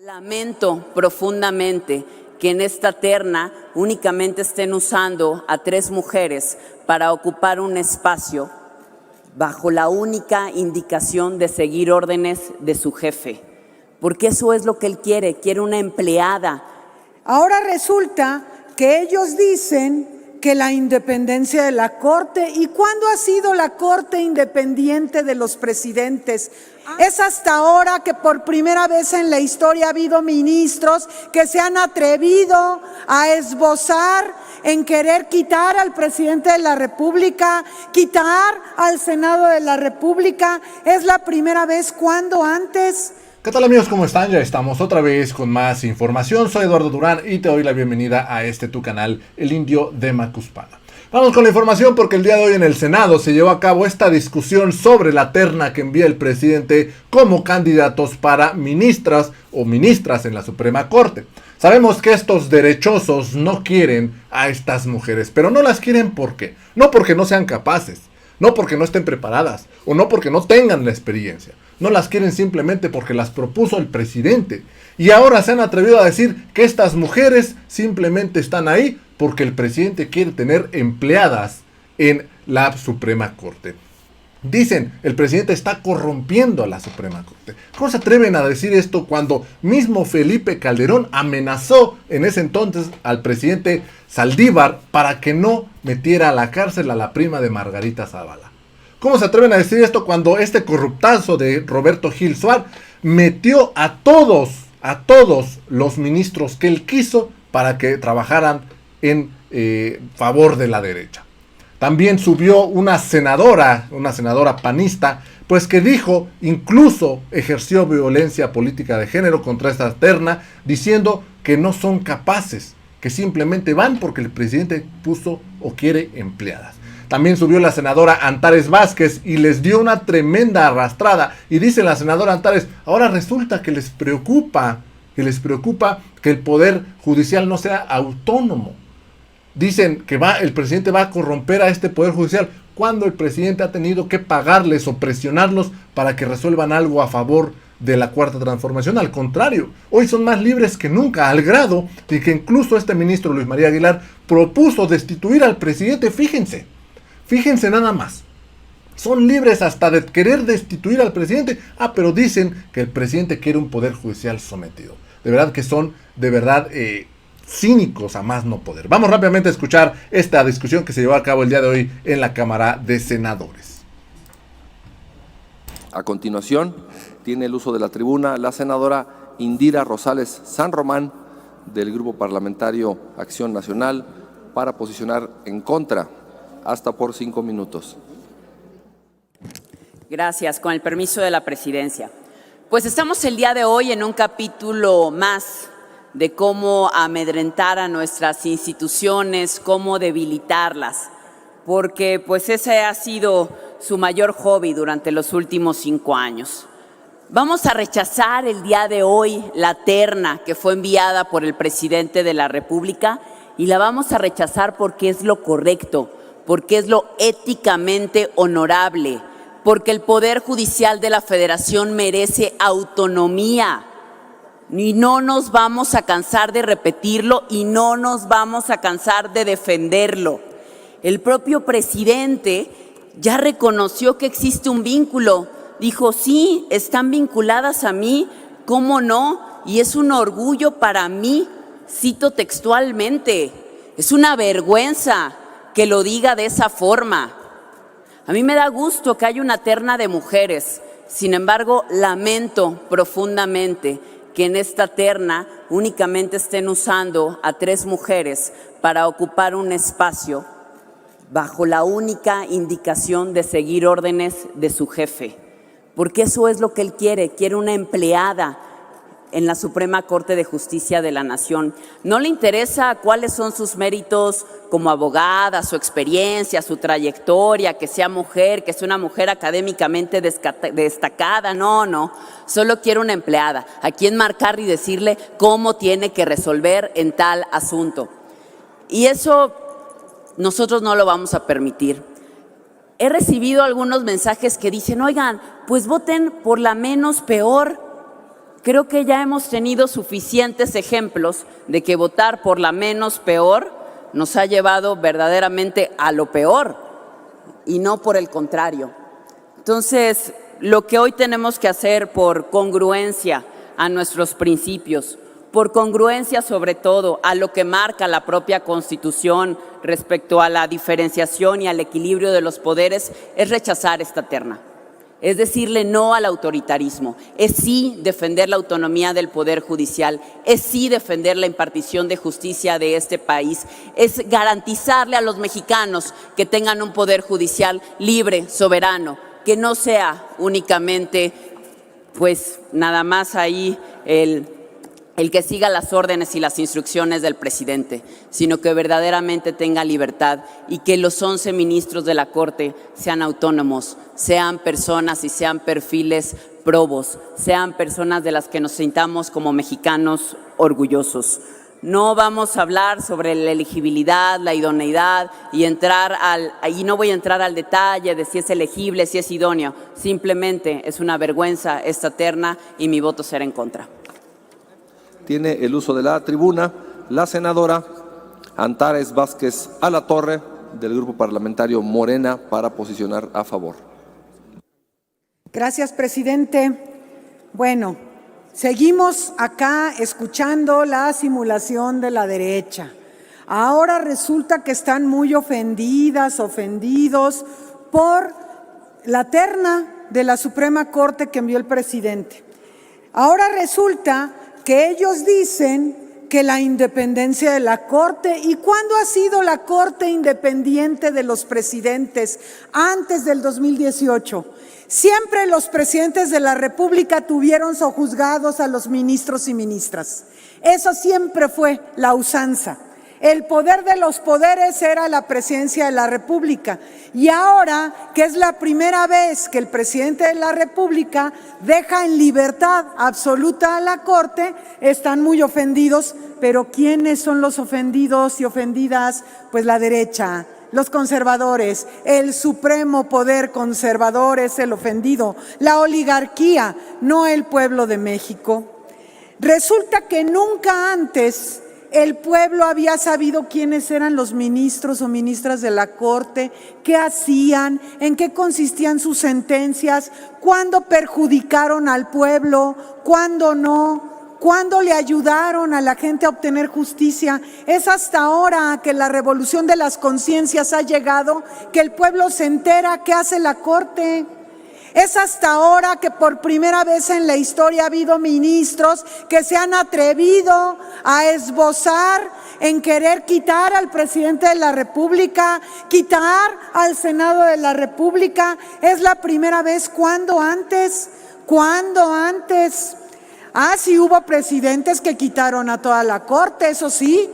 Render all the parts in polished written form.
Lamento profundamente que en esta terna únicamente estén usando a 3 mujeres para ocupar un espacio bajo la única indicación de seguir órdenes de su jefe, porque eso es lo que él quiere una empleada. Ahora resulta que ellos dicen que la independencia de la Corte, ¿y cuándo ha sido la Corte independiente de los presidentes? Es hasta ahora que por primera vez en la historia ha habido ministros que se han atrevido a esbozar en querer quitar al presidente de la República, quitar al Senado de la República. Es la primera vez. ¿Cuándo antes? ¿Qué tal, amigos? ¿Cómo están? Ya estamos otra vez con más información. Soy Eduardo Durán y te doy la bienvenida a tu canal, El Indio de Macuspana. Vamos con la información porque el día de hoy en el Senado se llevó a cabo esta discusión sobre la terna que envía el presidente como candidatos para ministras o ministras en la Suprema Corte. Sabemos que estos derechosos no quieren a estas mujeres, pero no las quieren ¿por qué? No porque no sean capaces, no porque no estén preparadas o no porque no tengan la experiencia. No las quieren simplemente porque las propuso el presidente. Y ahora se han atrevido a decir que estas mujeres simplemente están ahí porque el presidente quiere tener empleadas en la Suprema Corte. Dicen, el presidente está corrompiendo a la Suprema Corte. ¿Cómo se atreven a decir esto cuando mismo Felipe Calderón amenazó en ese entonces al presidente Saldívar para que no metiera a la cárcel a la prima de Margarita Zavala? ¿Cómo se atreven a decir esto cuando este corruptazo de Roberto Gil Suárez metió a todos los ministros que él quiso para que trabajaran en favor de la derecha? También subió una senadora panista, pues que dijo, incluso ejerció violencia política de género contra esta terna, diciendo que no son capaces, que simplemente van porque el presidente puso o quiere empleadas. También subió la senadora Antares Vázquez y les dio una tremenda arrastrada. Y dice la senadora Antares, ahora resulta que les preocupa que el poder judicial no sea autónomo. Dicen que el presidente va a corromper a este poder judicial cuando el presidente ha tenido que pagarles o presionarlos para que resuelvan algo a favor de la Cuarta Transformación. Al contrario, hoy son más libres que nunca, al grado de que incluso este ministro Luis María Aguilar propuso destituir al presidente. Fíjense nada más. Son libres hasta de querer destituir al presidente. Pero dicen que el presidente quiere un poder judicial sometido. De verdad que son, cínicos a más no poder. Vamos rápidamente a escuchar esta discusión que se llevó a cabo el día de hoy en la Cámara de Senadores. A continuación, tiene el uso de la tribuna la senadora Indira Rosales San Román, del Grupo Parlamentario Acción Nacional, para posicionar en contra, hasta por 5 minutos. Gracias, con el permiso de la presidencia. Pues estamos el día de hoy en un capítulo más de cómo amedrentar a nuestras instituciones, cómo debilitarlas, porque pues ese ha sido su mayor hobby durante los últimos 5 años. Vamos a rechazar el día de hoy la terna que fue enviada por el presidente de la República y la vamos a rechazar porque es lo correcto, porque es lo éticamente honorable, porque el Poder Judicial de la Federación merece autonomía. Y no nos vamos a cansar de repetirlo y no nos vamos a cansar de defenderlo. El propio presidente ya reconoció que existe un vínculo. Dijo, sí, están vinculadas a mí, ¿cómo no? Y es un orgullo para mí, cito textualmente, es una vergüenza que lo diga de esa forma. A mí me da gusto que haya una terna de mujeres, sin embargo, lamento profundamente que en esta terna únicamente estén usando a 3 mujeres para ocupar un espacio bajo la única indicación de seguir órdenes de su jefe, porque eso es lo que él quiere una empleada en la Suprema Corte de Justicia de la Nación. No le interesa cuáles son sus méritos como abogada, su experiencia, su trayectoria, que sea mujer, que sea una mujer académicamente destacada, no. Solo quiere una empleada a quien marcar y decirle cómo tiene que resolver en tal asunto. Y eso nosotros no lo vamos a permitir. He recibido algunos mensajes que dicen, oigan, pues voten por la menos peor. Creo que ya hemos tenido suficientes ejemplos de que votar por la menos peor nos ha llevado verdaderamente a lo peor y no por el contrario. Entonces, lo que hoy tenemos que hacer por congruencia a nuestros principios, por congruencia sobre todo a lo que marca la propia Constitución respecto a la diferenciación y al equilibrio de los poderes, es rechazar esta terna. Es decirle no al autoritarismo, es sí defender la autonomía del Poder Judicial, es sí defender la impartición de justicia de este país, es garantizarle a los mexicanos que tengan un Poder Judicial libre, soberano, que no sea únicamente, pues nada más ahí el que siga las órdenes y las instrucciones del presidente, sino que verdaderamente tenga libertad y que los 11 ministros de la Corte sean autónomos, sean personas y sean perfiles probos, sean personas de las que nos sintamos como mexicanos orgullosos. No vamos a hablar sobre la elegibilidad, la idoneidad y no voy a entrar al detalle de si es elegible, si es idóneo. Simplemente es una vergüenza esta terna y mi voto será en contra. Tiene el uso de la tribuna la senadora Antares Vázquez Alatorre, del Grupo Parlamentario Morena, para posicionar a favor. Gracias, presidente. Bueno, seguimos acá escuchando la simulación de la derecha. Ahora resulta que están muy ofendidos por la terna de la Suprema Corte que envió el presidente. Ahora resulta que ellos dicen que la independencia de la Corte, ¿y cuándo ha sido la Corte independiente de los presidentes? Antes del 2018. Siempre los presidentes de la República tuvieron sojuzgados a los ministros y ministras. Eso siempre fue la usanza. El poder de los poderes era la presidencia de la República. Y ahora, que es la primera vez que el presidente de la República deja en libertad absoluta a la Corte, están muy ofendidos. Pero ¿quiénes son los ofendidos y ofendidas? Pues la derecha, los conservadores, el supremo poder conservador es el ofendido, la oligarquía, no el pueblo de México. Resulta que nunca antes el pueblo había sabido quiénes eran los ministros o ministras de la Corte, qué hacían, en qué consistían sus sentencias, cuándo perjudicaron al pueblo, cuándo no, cuándo le ayudaron a la gente a obtener justicia. Es hasta ahora que la revolución de las conciencias ha llegado, que el pueblo se entera qué hace la Corte. Es hasta ahora que por primera vez en la historia ha habido ministros que se han atrevido a esbozar en querer quitar al presidente de la República, quitar al Senado de la República. Es la primera vez. ¿Cuándo antes? ¿Cuándo antes? Sí hubo presidentes que quitaron a toda la Corte, eso sí,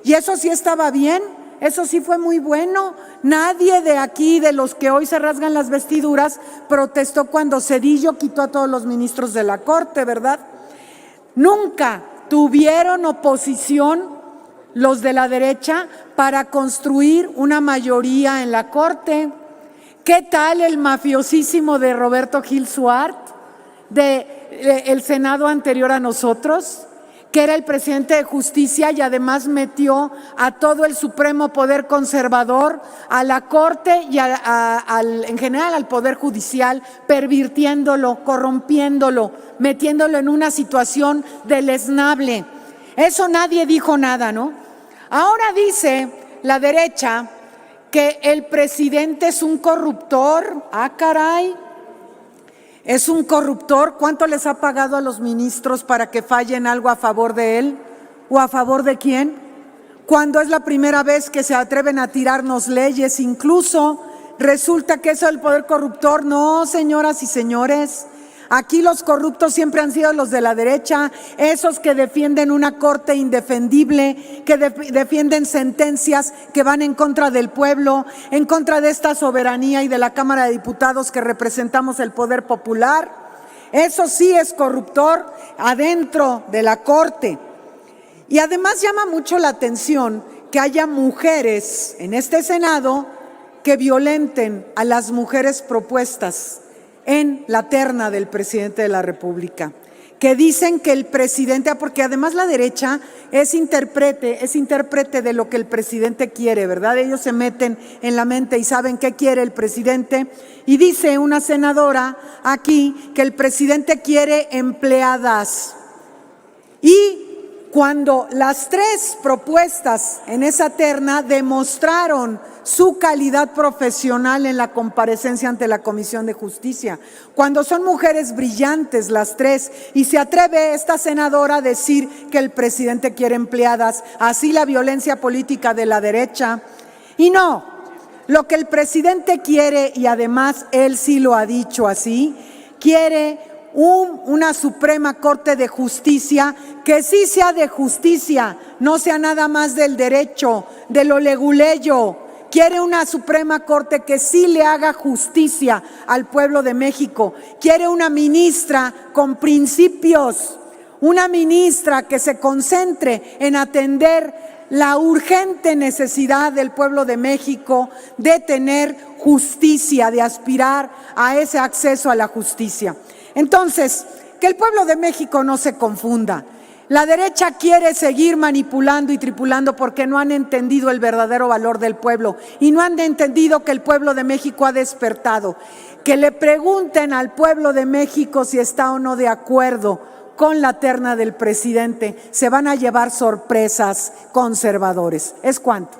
y eso sí estaba bien. Eso sí fue muy bueno. Nadie de aquí, de los que hoy se rasgan las vestiduras, protestó cuando Zedillo quitó a todos los ministros de la Corte, ¿verdad? Nunca tuvieron oposición los de la derecha para construir una mayoría en la Corte. ¿Qué tal el mafiosísimo de Roberto Gil Suart, del Senado anterior a nosotros, que era el presidente de Justicia y además metió a todo el supremo poder conservador, a la Corte y en general al Poder Judicial, pervirtiéndolo, corrompiéndolo, metiéndolo en una situación deleznable? Eso nadie dijo nada, ¿no? Ahora dice la derecha que el presidente es un corruptor. Caray. ¿Es un corruptor? ¿Cuánto les ha pagado a los ministros para que fallen algo a favor de él? ¿O a favor de quién? Cuando es la primera vez que se atreven a tirarnos leyes, incluso resulta que eso del poder corruptor. No, señoras y señores, aquí los corruptos siempre han sido los de la derecha, esos que defienden una Corte indefendible, que defienden sentencias que van en contra del pueblo, en contra de esta soberanía y de la Cámara de Diputados que representamos el poder popular. Eso sí es corruptor adentro de la Corte. Y además llama mucho la atención que haya mujeres en este Senado que violenten a las mujeres propuestas en la terna del presidente de la República. que dicen que el presidente, porque además la derecha es intérprete de lo que el presidente quiere, ¿verdad? Ellos se meten en la mente y saben qué quiere el presidente. Y dice una senadora aquí que el presidente quiere empleadas. Y cuando las tres propuestas en esa terna demostraron su calidad profesional en la comparecencia ante la Comisión de Justicia, cuando son mujeres brillantes las tres, y se atreve esta senadora a decir que el presidente quiere empleadas, así la violencia política de la derecha. Y no, lo que el presidente quiere, y además él sí lo ha dicho así, quiere una Suprema Corte de Justicia que sí sea de justicia, no sea nada más del derecho, de lo leguleyo. Quiere una Suprema Corte que sí le haga justicia al pueblo de México. Quiere una ministra con principios, una ministra que se concentre en atender la urgente necesidad del pueblo de México de tener justicia, de aspirar a ese acceso a la justicia. Entonces, que el pueblo de México no se confunda. La derecha quiere seguir manipulando y tripulando porque no han entendido el verdadero valor del pueblo y no han entendido que el pueblo de México ha despertado. Que le pregunten al pueblo de México si está o no de acuerdo con la terna del presidente. Se van a llevar sorpresas, conservadores. ¿Es cuánto?